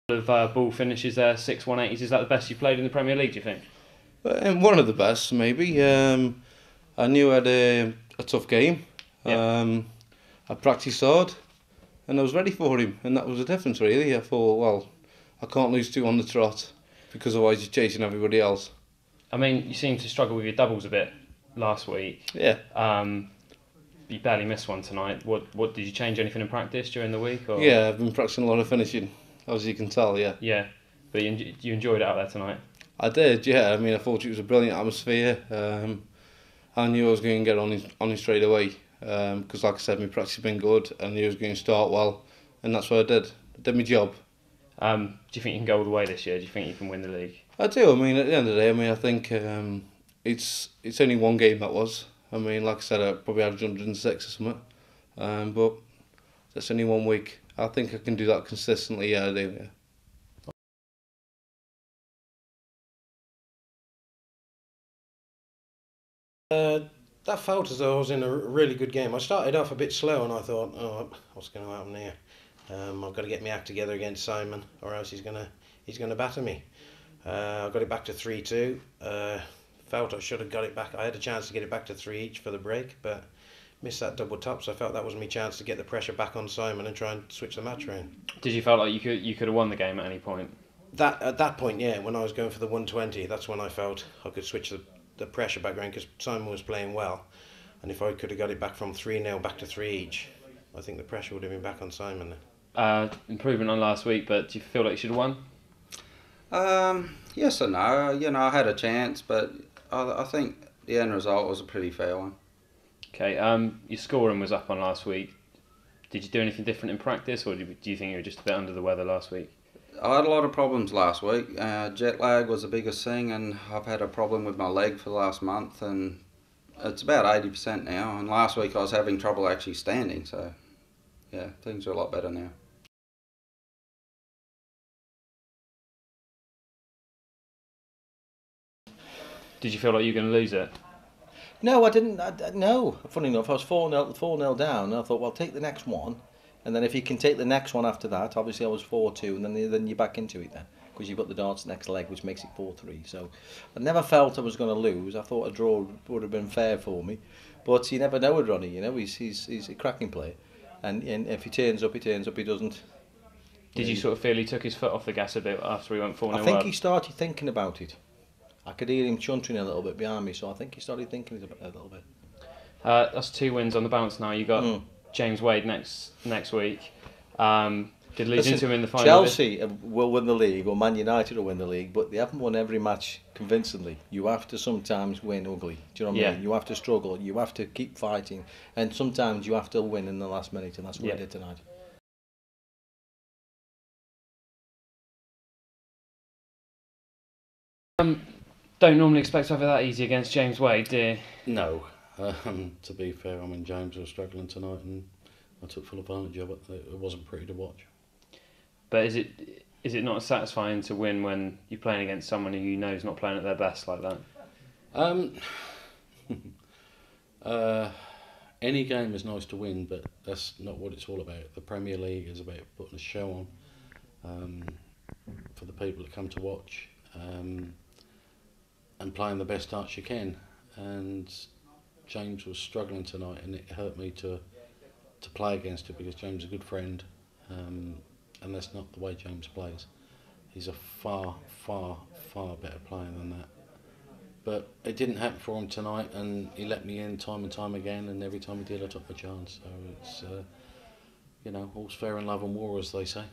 Of ball finishes there, 6-1-80s. Is that the best you've played in the Premier League, do you think? One of the best, maybe. I knew I had a tough game. Yeah. I practised hard and I was ready for him, and that was the difference, really. I thought, well, I can't lose two on the trot because otherwise you're chasing everybody else. I mean, you seem to struggle with your doubles a bit last week. Yeah. You barely missed one tonight. What did you change anything in practice during the week? Or? Yeah, I've been practising a lot of finishing, as you can tell, yeah. Yeah, but you enjoyed it out there tonight? I did, yeah. I mean, I thought it was a brilliant atmosphere. I knew I was going to get on him straight away because, like I said, my practice had been good and I knew I was going to start well, and that's what I did. I did my job. Do you think you can go all the way this year? Do you think you can win the league? I do. I mean, at the end of the day, I think it's only one game that was. I mean, like I said, I probably averaged 106 or something. But that's only 1 week. I think I can do that consistently. Yeah, I do. Yeah. That felt as though I was in a really good game. I started off a bit slow and I thought, oh, what's going to happen here? I've got to get my act together against Simon, or else he's gonna batter me. I got it back to 3-2. Felt I should have got it back. I had a chance to get it back to 3 each for the break, but missed that double top. So I felt that was my chance to get the pressure back on Simon and try and switch the match around. Did you feel like you could have won the game at any point? At that point, yeah, when I was going for the 120, that's when I felt I could switch the pressure back around because Simon was playing well, and if I could have got it back from 3-0 back to 3 each, I think the pressure would have been back on Simon. Improvement on last week, but do you feel like you should have won? Yes and no. You know, I had a chance, but I think the end result was a pretty fair one. Okay. Your scoring was up on last week. Did you do anything different in practice, or do you think you were just a bit under the weather last week? I had a lot of problems last week. Jet lag was the biggest thing, and I've had a problem with my leg for the last month, and it's about 80% now. And last week I was having trouble actually standing, so yeah, things are a lot better now. Did you feel like you were going to lose it? No, I didn't. No, funny enough, I was 4-0 down, and I thought, well, take the next one, and then if you can take the next one after that, obviously I was 4-2, and then you're back into it then, because you've got the Darts next leg, which makes it 4-3. So I never felt I was going to lose. I thought a draw would have been fair for me, but you never know with Ronnie. You know, he's a cracking player, and if he turns up, he turns up. He doesn't. Did you sort of feel he took his foot off the gas a bit after he went 4-0 I think up? he started thinking about it. I could hear him chuntering a little bit behind me, so I think he started thinking a little bit. That's 2 wins on the bounce now. You got James Wade next week. Did lose into him in the final. Chelsea will win the league, or Man United will win the league, but they haven't won every match convincingly. You have to sometimes win ugly. Do you know what I mean? You have to struggle. You have to keep fighting, and sometimes you have to win in the last minute, and that's what I did tonight. Don't normally expect to have it that easy against James Wade, do you? No. To be fair, I mean, James was struggling tonight and I took full advantage of it. It wasn't pretty to watch. But is it not satisfying to win when you're playing against someone who you know is not playing at their best like that? Any game is nice to win, but that's not what it's all about. The Premier League is about putting a show on for the people that come to watch. And playing the best darts you can, and James was struggling tonight, and it hurt me to play against him because James is a good friend, and that's not the way James plays. He's a far better player than that. But it didn't happen for him tonight, and he let me in time and time again, and every time he did I took my chance. So it's all's fair in love and war, as they say.